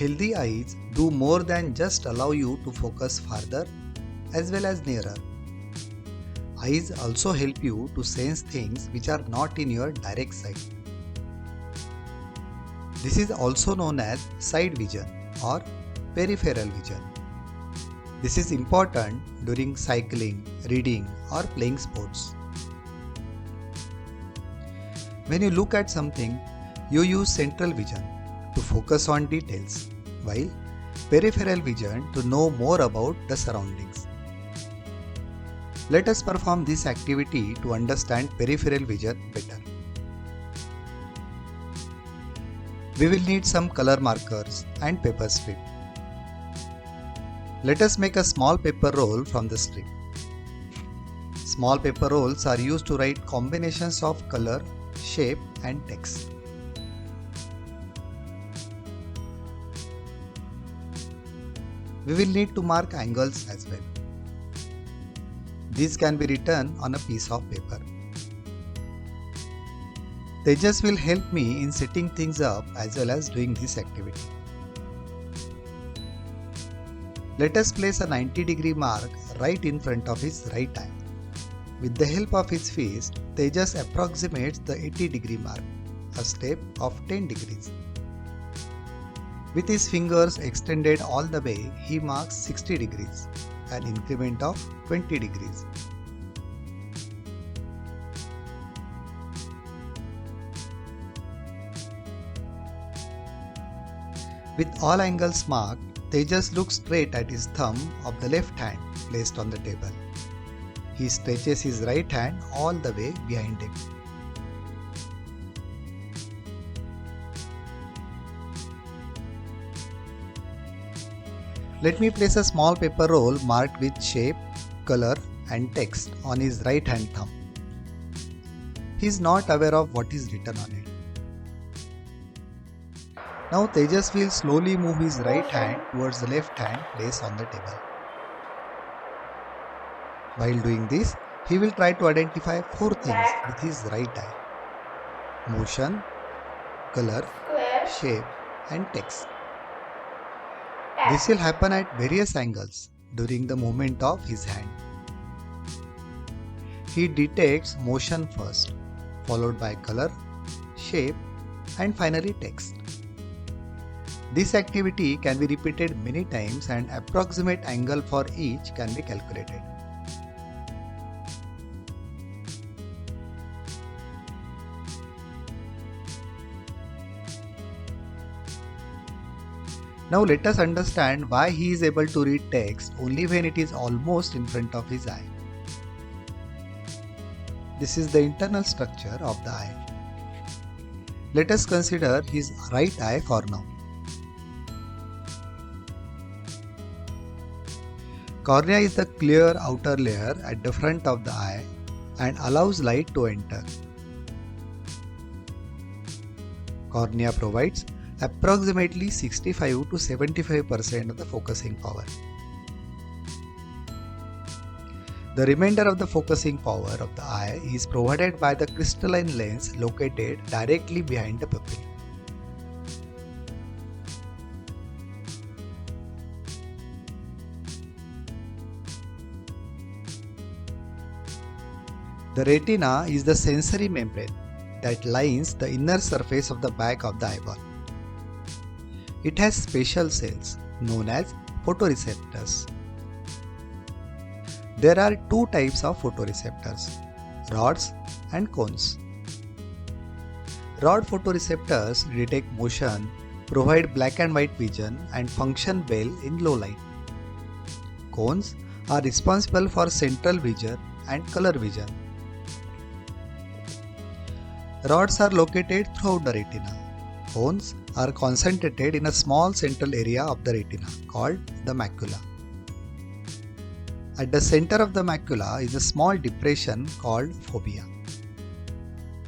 Healthy eyes do more than just allow you to focus farther as well as nearer. Eyes also help you to sense things which are not in your direct sight. This is also known as side vision or peripheral vision. This is important during cycling, reading, or playing sports. When you look at something, you use central vision to focus on details, while peripheral vision to know more about the surroundings. Let us perform this activity to understand peripheral vision better. We will need some color markers and paper strip. Let us make a small paper roll from the strip. Small paper rolls are used to write combinations of color, shape, and text. We will need to mark angles as well. These can be written on a piece of paper. Tejas will help me in setting things up as well as doing this activity. Let us place a 90-degree mark right in front of his right eye. With the help of his face, Tejas approximates the 80-degree mark, a step of 10 degrees. With his fingers extended all the way, he marks 60 degrees, an increment of 20 degrees. With all angles marked, Tejas looks straight at his thumb of the left hand placed on the table. He stretches his right hand all the way behind him. Let me place a small paper roll marked with shape, color, and text on his right hand thumb. He is not aware of what is written on it. Now Tejas will slowly move his right hand towards the left hand placed on the table. While doing this, he will try to identify 4 things with his right eye: motion, color, shape, and text. This will happen at various angles during the movement of his hand. He detects motion first, followed by color, shape, and finally text. This activity can be repeated many times and approximate angle for each can be calculated. Now let us understand why he is able to read text only when it is almost in front of his eye. This is the internal structure of the eye. Let us consider his right eye for now. Cornea is the clear outer layer at the front of the eye and allows light to enter. Cornea provides approximately 65 to 75% of the focusing power. The remainder of the focusing power of the eye is provided by the crystalline lens located directly behind the pupil. The retina is the sensory membrane that lines the inner surface of the back of the eyeball. It has special cells known as photoreceptors. There are 2 types of photoreceptors, rods and cones. Rod photoreceptors detect motion, provide black and white vision, and function well in low light. Cones are responsible for central vision and color vision. Rods are located throughout the retina. Cones are concentrated in a small central area of the retina called the macula. At the center of the macula is a small depression called fovea.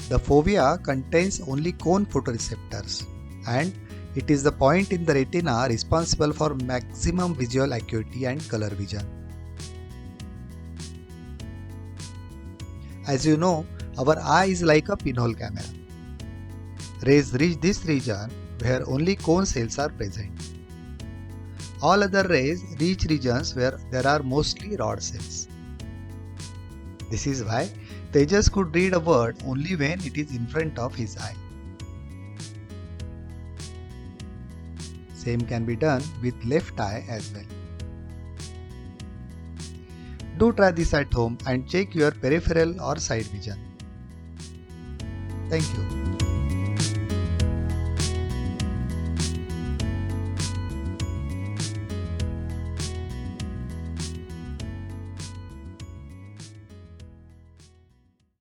The fovea contains only cone photoreceptors and it is the point in the retina responsible for maximum visual acuity and color vision. As you know, our eye is like a pinhole camera. Rays reach this region where only cone cells are present. All other rays reach regions where there are mostly rod cells. This is why Tejas could read a word only when it is in front of his eye. Same can be done with left eye as well. Do try this at home and check your peripheral or side vision. Thank you.